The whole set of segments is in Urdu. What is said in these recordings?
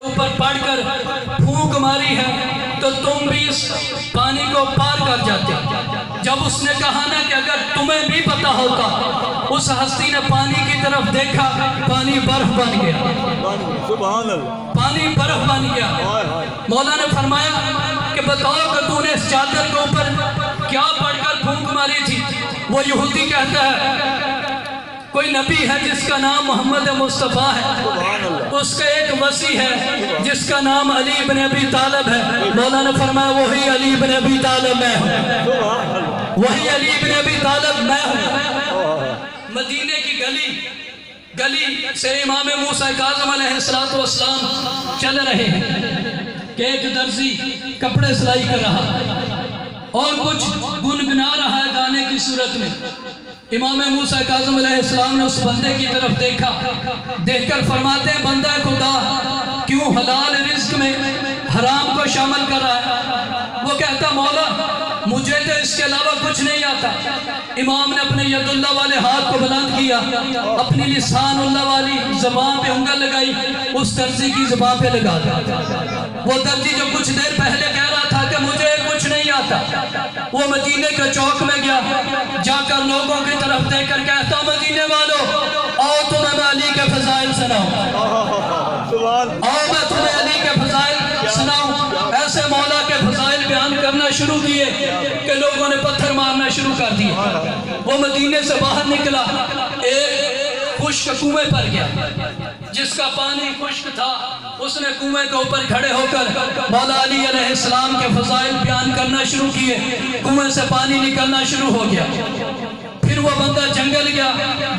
اوپر پڑھ کر پھونک ماری ہے تو تم بھی اس پانی کو پار کر جاتے۔ جب اس نے کہا نا کہ اگر تمہیں بھی پتا ہوتا، اس ہستی نے پانی کی طرف دیکھا، پانی برف بن گیا، سبحان اللہ، پانی برف بن گیا۔ مولا نے فرمایا کہ بتاؤ کہ تو نے اس چادر کے اوپر کیا پڑھ کر پھونک ماری تھی؟ وہ یہودی کہتا ہے کوئی نبی ہے جس کا نام محمد مصطفیٰ ہے، اس کا ایک وصی ہے جس کا نام علی بن ابی طالب ہے۔ مولا نے فرمایا وہی علی بن ابی طالب میں ہوں، وہی علی بن ابی طالب میں ہوں۔ مدینے کی گلی سے امام موسیٰ کاظم علیہ السلام چل رہے ہیں کہ ایک درزی کپڑے سلائی کر رہا اور کچھ گنگنا رہا ہے گانے کی صورت میں۔ امام موسیٰ کاظم علیہ السلام نے اس بندے کی طرف دیکھا، دیکھ کر فرماتے ہیں بندہ خدا کیوں حلال رزق میں حرام کو شامل کر رہا ہے؟ وہ کہتا مولا مجھے تو اس کے علاوہ کچھ نہیں آتا۔ امام نے اپنے ید اللہ والے ہاتھ کو بلند کیا، اپنی لسان اللہ والی زبان پہ انگل لگائی، اس درزی کی زبان پہ لگا دیا۔ وہ درزی جو کچھ دیر پہلے کہہ رہا تھا کہ مجھے کچھ نہیں آتا، وہ مدینے کے چوک میں گیا، جا کر لوگوں کی طرف دیکھ کر کہتا مدینے والوں آؤ تمہیں میں علی کے فضائل سناؤں، آؤ میں تمہیں علی کے فضائل سناؤں۔ ایسے مولا کے فضائل بیان کرنا شروع کیے کہ لوگوں نے پتھر مارنا شروع کر دیے۔ وہ مدینے سے باہر نکلا، ایک خشک کنویں پر گیا جس کا پانی خشک تھا، اس نے کنویں کے اوپر کھڑے ہو کر مولا علی علیہ السلام کے فضائل بیان کرنا شروع کیے۔ کنویں سے پانی نکلنا شروع ہو گیا۔ پھر وہ بندہ جنگل گیا،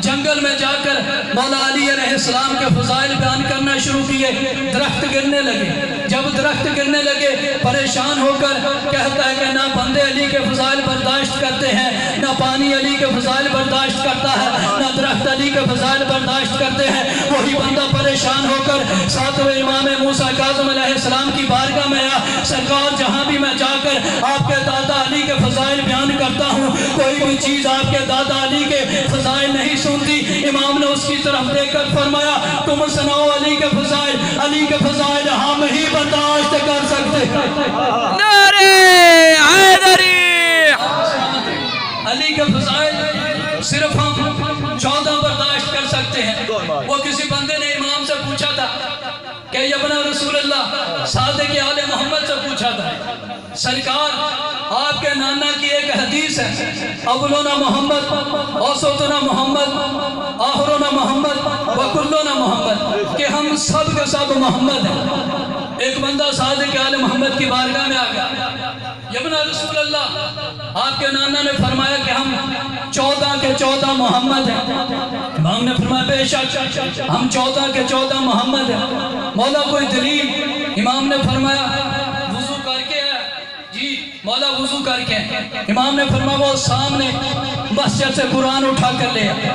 جنگل میں جا کر مولا علی علیہ السلام کے فضائل بیان کرنا شروع کیے۔ درخت گرنے لگے، جب درخت گرنے لگے پریشان ہو کر کہتا ہے کہ نہ بندے علی کے فضائل برداشت کرتے ہیں، نہ پانی علی کے فضائل برداشت کرتا ہے، نہ درخت علی کے فضائل برداشت کرتے ہیں۔ وہی بندہ پریشان ہو کر ساتویں امام موسیٰ کاظم علیہ السلام کی بارگاہ میں آیا، سرکار جہاں بھی میں جا کر آپ کے دادا علی کے فضائل بیان کرتا ہوں، کوئی بھی چیز آپ کے دادا علی کے فضائل نہیں سنتی۔ امام نے اس کی طرف دیکھ کر فرمایا تم سناؤ علی کے فضائل، علی کے فضائل ہم ہی برداشت کر سکتے ہیں۔ نعرہ حیدری! علی کے فضائل صرف ہم 14 برداشت کر سکتے ہیں۔ وہ کسی بندے نے امام سے پوچھا تھا کہ ابن رسول اللہ صادق آل محمد سے پوچھا تھا سرکار آپ کے نانا کی ایک حدیث ہے اولونا محمد اوسطنا محمد آخرنا محمد وکلنا محمد کہ ہم سب کے سب محمد ہیں۔ ایک بندہ صادق آل محمد کی بارگاہ میں آ گیا، ابن رسول اللہ آپ کے نانا نے فرمایا کہ ہم 14 کے 14 محمد ہیں۔ امام نے فرمایا بے شک ہم 14 کے 14 محمد ہیں۔ مولا کوئی دلیل؟ امام نے فرمایا وضو کر کے ہے جی مولا وضو کر کے۔ امام نے فرمایا وہ سامنے مسجد سے قرآن اٹھا کر لے آیا۔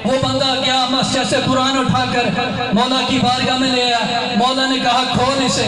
وہ بندہ گیا مسجد سے قرآن اٹھا کر مولا کی بارگاہ میں لے آیا۔ مولا نے کہا کھول اسے،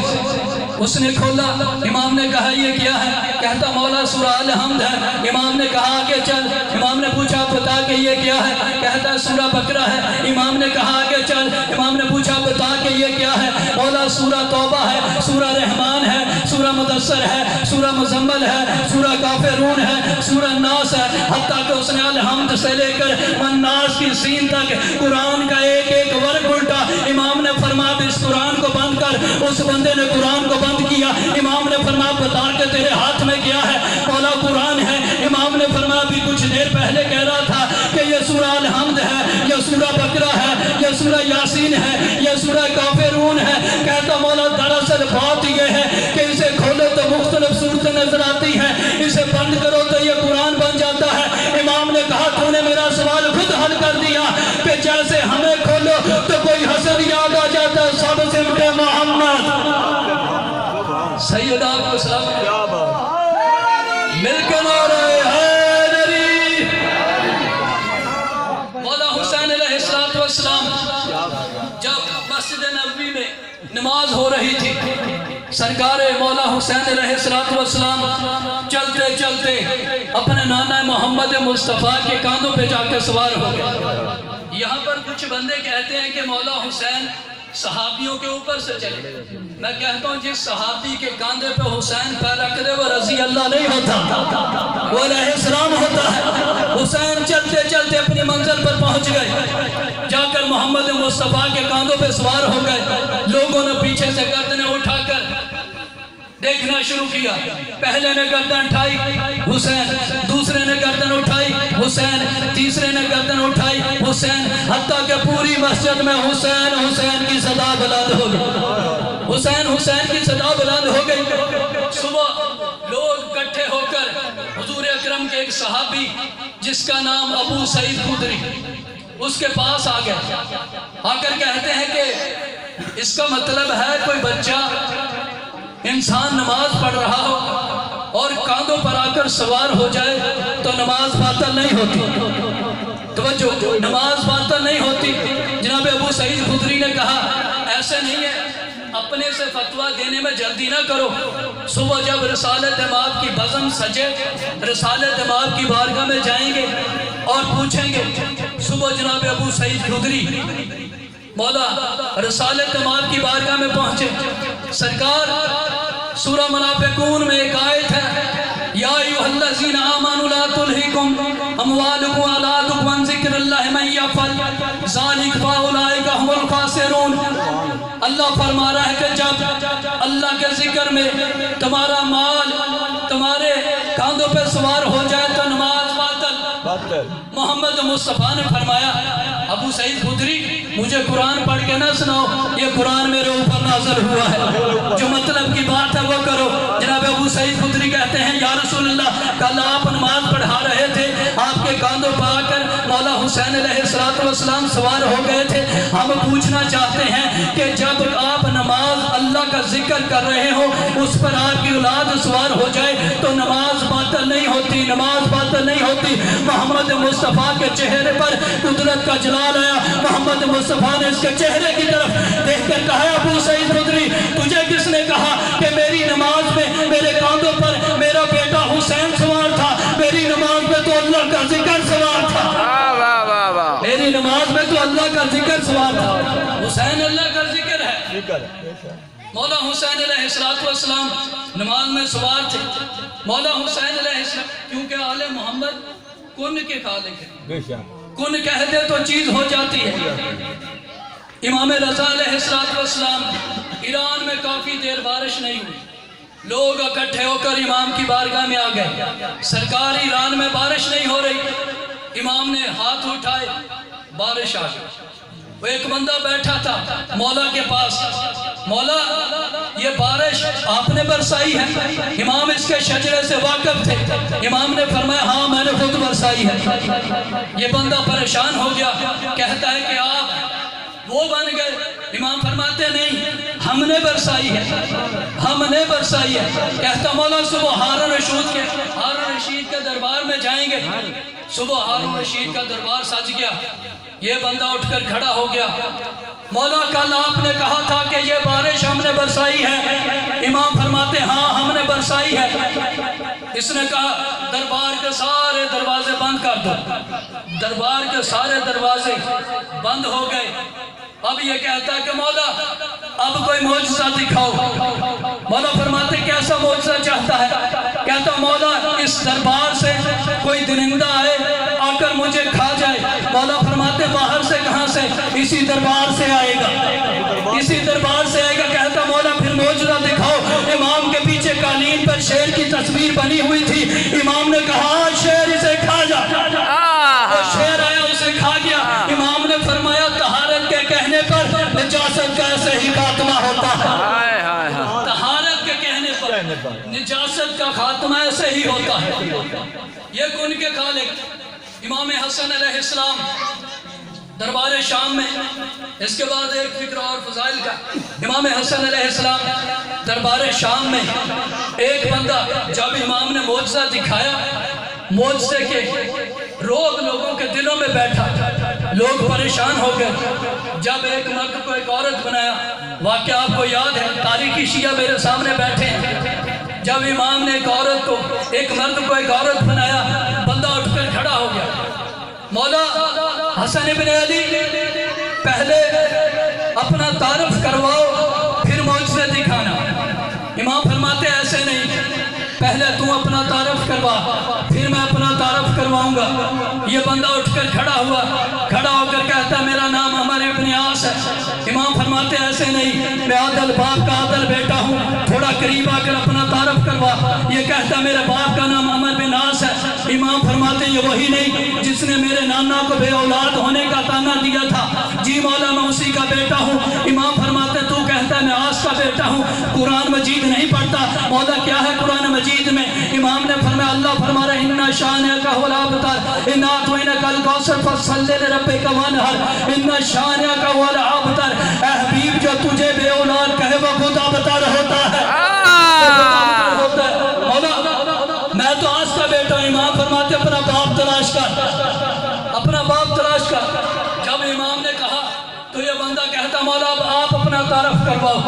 اس نے کھولا۔ امام نے کہا یہ کیا ہے؟ کہتا مولا سورہ الحمد ہے۔ امام نے کہا آگے چل۔ امام نے پوچھا بتا کہ یہ کیا ہے؟ کہتا سورہ بقرہ ہے۔ امام نے کہا آگے چل۔ امام نے پوچھا بتا کہ یہ کیا ہے؟ مولا سورہ توبہ ہے، سورہ رحمان ہے، سورہ مدثر ہے، سورہ مزمل ہے، سورہ کافرون ہے، سورہ ناس ہے، حتیٰ کہ اس نے الحمد سے لے کر الناس کی سین تک قرآن کا ایک ایک ورق الٹا۔ امام نے فرمایا اس قرآن کو بند کر۔ اس بندے نے قرآن کو بند کیا۔ امام نے فرمایا بتا کہ تیرے ہاتھ میں کیا ہے؟ مولا قرآن ہے۔ امام نے فرمایا بھی کچھ دیر پہلے کہہ رہا تھا کہ یہ سورہ الحمد ہے، یہ سورہ بقرہ ہے، یہ سورہ یاسین ہے، یہ سورہ کافرون ہے۔ کہتا مولا دراصل بات یہ ہے کہ اسے کھولو تو مختلف صورتیں نظر آتی ہیں، اسے بند کرو تو یہ قرآن بن جاتا ہے۔ امام نے کہا تو نے میرا سوال خود حل کر دیا کہ جیسے ہمیں کھولو تو کوئی حسن یاد آ جاتا ہے، سب سمٹ محمد سیدہ کو سلام مل کے نعرہ حیدری۔ مولا حسین علیہ السلام جب مسجد نبوی میں نماز ہو رہی تھی، سرکار مولا حسین علیہ السلام چلتے چلتے اپنے نانا محمد مصطفیٰ کے کاندھوں پہ جا کے سوار ہو گئے۔ یہاں پر کچھ بندے کہتے ہیں کہ مولا حسین صحابیوں کے اوپر سے چلے. میں کہتا ہوں جس صحابی کے کاندھے پہ حسین پیر رکھ دے وہ رضی اللہ نہیں ہوتا، وہ علیہ السلام ہوتا ہے. حسین چلتے چلتے اپنی منزل پر پہنچ گئے، جا کر محمد مصطفیٰ کے کاندھوں پہ سوار ہو گئے. لوگوں نے پیچھے سے گردنیں اٹھا کر دیکھنا شروع کیا. پہلے نے گردن اٹھائی حسین، دوسرے نے گردن اٹھائی حسین، تیسرے نے گردن اٹھائی حسین، حتیٰ کہ پوری مسجد میں حسین حسین کی صدا بلند ہو گئی، حسین حسین کی صدا بلند ہو گئی. صبح لوگ اکٹھے ہو کر حضور اکرم کے ایک صحابی جس کا نام ابو سعید خدری، اس کے پاس آ گئے. آ کر کہتے ہیں کہ اس کا مطلب ہے کوئی بچہ انسان نماز پڑھ رہا ہو اور کاندھوں پر آ کر سوار ہو جائے تو نماز باطل نہیں ہوتی. توجہ، نماز باطل نہیں ہوتی. جناب ابو سعید خدری نے کہا ایسے نہیں ہے، اپنے سے فتویٰ دینے میں جلدی نہ کرو. صبح جب رسالت امام کی بزم سجے، رسالت امام کی بارگاہ میں جائیں گے اور پوچھیں گے. صبح جناب ابو سعید خدری مولا رسالت امام کی بارگاہ میں پہنچے. سرکار سورہ منافقون میں ایک آیت ہے، یا ایھا الذین آمنوا لا تلہکم اموالکم اولادکم عن ذکر اللہ من یفعل ذلک فاولئک ھم الخاسرون. اللہ فرما رہا ہے کہ جب اللہ کے ذکر میں تمہارا مال تمہارے کاندھوں پہ سوار ہو جائے تو نماز باطل. محمد مصطفیٰ نے فرمایا ابو سعید خدری مجھے قرآن پڑھ کے نہ سناؤ، یہ قرآن میرے اوپر نازل ہوا ہے، جو مطلب کی بات ہے وہ کرو. جناب ابو سعید خدری کہتے ہیں یا رسول اللہ کل آپ نماز پڑھا رہے تھے، آپ کے کاندھوں پر آ کر مولا حسین علیہ السلام سوار ہو گئے تھے. ہم پوچھنا چاہتے ہیں کہ جب آپ نماز اللہ کا ذکر کر رہے ہو اس پر آپ کی اولاد سوار ہو جائے تو نماز باطل نہیں ہوتی، نماز باطل نہیں ہوتی. محمد مصطفیٰ کے چہرے پر قدرت کا جلال آیا. محمد مصطفیٰ نے اس کے چہرے کی طرف دیکھ کر کہا ابو سعید خدری تجھے کس نے کہا کہ میری نماز میں میرے کاندھوں پر میرا بیٹا حسین سوار تھا؟ میری نماز میں تو اللہ کا ذکر سوار تھا، میری نماز میں تو اللہ کا ذکر سوار تھا. حسین اللہ کا ذکر ہے. مولا حسین علیہ السلام نماز میں سوار تھے. مولا حسین علیہ السلام کیونکہ آل محمد کن کے خالق ہیں، کن کہہ دے تو چیز ہو جاتی ہے. امام رضا علیہ السلام ایران میں کافی دیر بارش نہیں ہوئی، لوگ اکٹھے ہو کر امام کی بارگاہ میں آ گئے. سرکار ایران میں بارش نہیں ہو رہی. امام نے ہاتھ اٹھائے، بارش آ گئی. وہ ایک بندہ بیٹھا تھا مولا کے پاس، مولا یہ بارش آپ نے برسائی ہے؟ امام اس کے شجرے سے واقف تھے. امام نے فرمایا ہاں میں نے خود برسائی ہے. یہ بندہ پریشان ہو گیا، کہتا ہے کہ آپ وہ بن گئے. امام فرماتے نہیں ہم نے برسائی ہے، ہم نے برسائی ہے. کہتا مولا صبح ہارون رشید کے دربار میں جائیں گے. صبح ہارون رشید کا دربار سج گیا. یہ بندہ اٹھ کر کھڑا ہو گیا. مولا کل آپ نے کہا تھا کہ یہ بارش ہم نے برسائی ہے. امام فرماتے ہاں ہم نے برسائی ہے. اس نے کہا دربار کے سارے دروازے بند کر دو. دربار کے سارے دروازے بند ہو گئے. اب یہ کہتا ہے کہ مولا اب کوئی معجزہ دکھاؤ. مولا فرماتے کیسا معجزہ چاہتا ہے؟ کہتا مولا اس دربار سے کوئی درندہ آئے آ کر مجھے کھا جائے. مولا فرماتے باہر سے کہاں سے؟ اسی دربار سے آئے گا، اسی دربار سے آئے گا. کہتا مولا پھر معجزہ دکھاؤ. امام کے پیچھے قالین پر شیر کی تصویر بنی ہوئی تھی. امام نے کہا شیر اسے کھا جا. وہ شیر آیا اسے کھا گیا. امام نے فرمایا طہارت کے کہنے پر نجاست کا ایسے ہی خاتمہ ہوتا ہے. طہارت کے کہنے پر نجاست کا خاتمہ ایسے ہی ہوتا ہے. یہ کن کے خالق امام حسن علیہ السلام دربار شام میں. اس کے بعد ایک فکر اور فضائل کا. امام حسن علیہ السلام دربار شام میں ایک بندہ جب امام نے معجزہ دکھایا، معجزے کے روگ لوگوں کے دلوں میں بیٹھا، لوگ پریشان ہو گئے. جب ایک مرد کو ایک عورت بنایا، واقعہ آپ کو یاد ہے، تاریخی شیعہ میرے سامنے بیٹھے ہیں. جب امام نے ایک مرد کو ایک عورت بنایا، بندہ اٹھ کر کھڑا ہو گیا. مولا حسن ابن علی پہلے اپنا تعارف کرواؤ پھر معجزے دکھانا۔ امام فرماتے ایسے نہیں، پہلے تو اپنا تعارف کروا پھر میں اپنا تعارف کرواؤں گا۔ یہ بندہ اٹھ کر کھڑا ہو کر کہتا میرا نام عمر ابن عاص ہے۔ امام فرماتے ایسے نہیں، میں عادل باپ کا عادل بیٹا ہوں، تھوڑا قریب آ کر اپنا تعارف کروا۔ یہ کہتا میرے باپ کا نام عمر بن عاص ہے۔ امام فرماتے یہ وہی نہیں جس نے میرے نانا کو بے اولاد ہونے کا تانا دیا تھا؟ جی مولا میں اسی کا بیٹا ہوں۔ امام فرماتے تو کہتا میں عاص کا بیٹا ہوں، قرآن مجید نہیں پڑھتا؟ مولا کیا ہے قرآن مجید میں؟ امام نے فرمایا اللہ فرما رہا ہے اِنَّ شَانِئَكَ هُوَ الْأَبْتَرُ إِنَّا أَعْطَيْنَاكَ الْكَوْثَرَ فَصَلِّ لِرَبِّكَ وَانْحَرْ إِنَّ شَانِئَكَ هُوَ الْأَبْتَرُ۔ اے حبیب جو تجھے بے اولاد کہے وہ خود ابتر ہوتا ہے۔ مولا میں تو عاص کا بیٹا ہوں۔ امام فرماتے اپنا باپ تلاش کر، اپنا باپ تلاش کر۔ جب امام نے کہا تو یہ بندہ کہتا مولا اب آپ اپنا تعارف کرواؤ،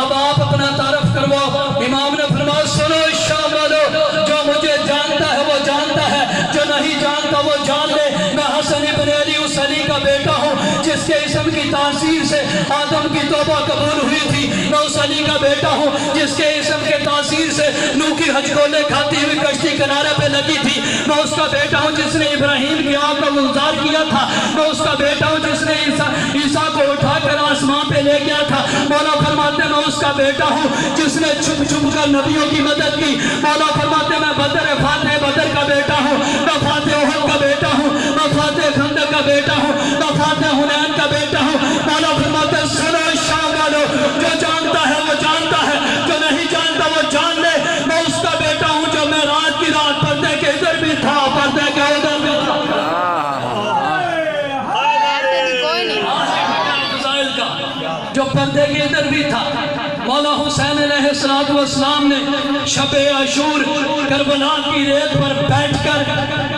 اب آپ اپنا تعارف کرواؤ۔ امام نے فرمایا سنو شام والو، جو مجھے جانتا ہے وہ جانتا ہے، جو نہیں جانتا وہ جان لے۔ میں حسن ابن علی اس علی کا بیٹا ہوں جس کے اسم کی تاثیر سے آدم کی توبہ قبول ہوئی تھی۔ میں اس علی کا بیٹا ہوں جس کے اسم کے تاثیر سے نوح کی ہچکولے کھاتی ہوئی کشتی کنارے پہ لگی تھی۔ میں اس کا بیٹا ہوں جس نے ابراہیم کی آنکھ کا گلزار کیا تھا۔ میں اس کا بیٹا ہوں جس نے عیسیٰ کو اٹھا کر آسمان پہ لے گیا تھا۔ مولا فرماتے میں اس کا بیٹا ہوں جس نے چھپ چھپ کر نبیوں کی مدد کی۔ مولا فرماتے میں فاتح بدر کا بیٹا ہوں، میں فاتح احد کا بیٹا ہوں، میں فاتح خندق کا بیٹا ہوں، میں فاتح حنین کا بیٹا ہوں۔ مولا فرماتے سنو شام والو، جو جانتا ہے وہ جانتا ہے، جو نہیں جانتا وہ جان لے۔ میں اس کا بیٹا ہوں جو میں رات کی رات پردے کے ادھر بھی تھا، پردے کے ادھر بھی تھا۔ جو پردے کے ادھر بھی تھا۔ مولا حسین علیہ السلام نے شب عاشور کربلا کی ریت پر بیٹھ کر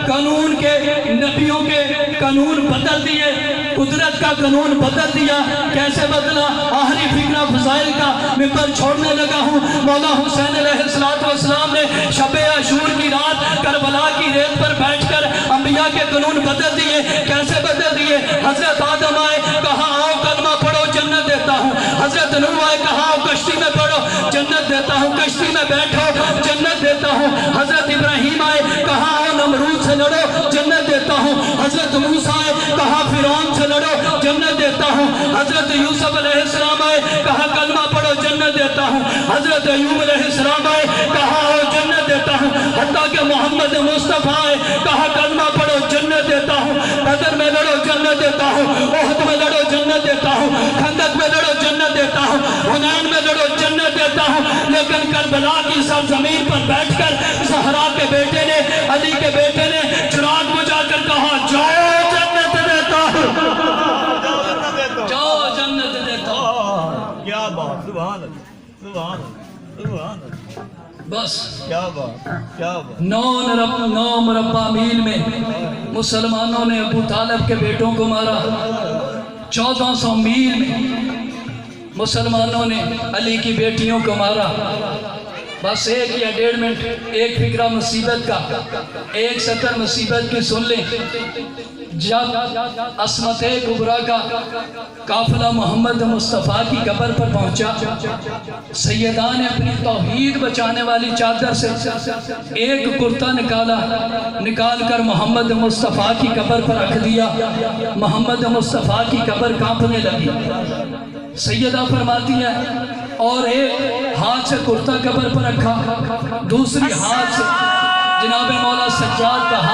قانون کے نبیوں کے قانون بدل دیے، قدرت کا قانون بدل دیا۔ کیسے بدلا؟ آخری فکرہ فضائل کا ممبر چھوڑنے لگا ہوں۔ مولا حسین علیہ السلام نے شب عاشور کی رات کربلا کی ریت پر بیٹھ کر انبیاء کے قانون بدل دیے۔ کیسے بدل دیے؟ حضرت آدم آئے، کہا آؤ کلمہ پڑھو جنت دیتا ہوں۔ حضرت نوح آئے، کہا آؤ کشتی میں پڑھو جنت دیتا ہوں، کشتی میں بیٹھو جنت دیتا ہوں۔ حضرت ابراہیم آئے، کہا آؤ نمرود سے لڑو جنت دیتا ہوں۔ حضرت موسیٰ آئے، کہا فرعون سے لڑو جنت دیتا ہوں۔ حضرت یوسف علیہ السلام آئے، کہا کلمہ پڑھو جنت دیتا ہوں۔ حضرت ایوب علیہ السلام آئے، کہا آؤ جنت دیتا ہوں۔ حتیٰ کہ محمد مصطفیٰ آئے، کہا کلمہ پڑھو جنت دیتا ہوں۔ بدر میں لڑو جنت دیتا ہوں، احد میں لڑو جنت دیتا ہوں، خندق میں لڑو جنت دیتا ہوں، حنین میں لڑو جنت دیتا ہوں۔ لیکن کربلا کی سرزمین پر بیٹھ کر زہرا کے بیٹے نے، علی کے بیٹے نے چراغ بجھا کر کہا جاؤ جنت دیتا ہوں، جاؤ جنت دیتا ہوں۔ کیا بات، سبحان اللہ، سبحان اللہ، سبحان اللہ، بس کیا بات، کیا بات۔ 9 مربع میل میں مسلمانوں نے ابو طالب کے بیٹوں کو مارا۔ 1400 میل میں مسلمانوں نے علی کی بیٹیوں کو مارا۔ بس 1 یا 1.5 منٹ ایک فکرہ مصیبت کا، ایک سطر مصیبت کی سن لیں۔ جب عصمت کبریٰ کا قافلہ محمد مصطفیٰ کی قبر پر پہنچا، سیدہ نے اپنی توحید بچانے والی چادر سے ایک کرتا نکال کر محمد مصطفیٰ کی قبر پر رکھ دیا۔ محمد مصطفیٰ کی قبر کانپنے لگی۔ سیدہ فرماتی ہے اور ایک ہاتھ سے کرتا قبر پر رکھا، دوسری ہاتھ سے جناب مولا سجاد کا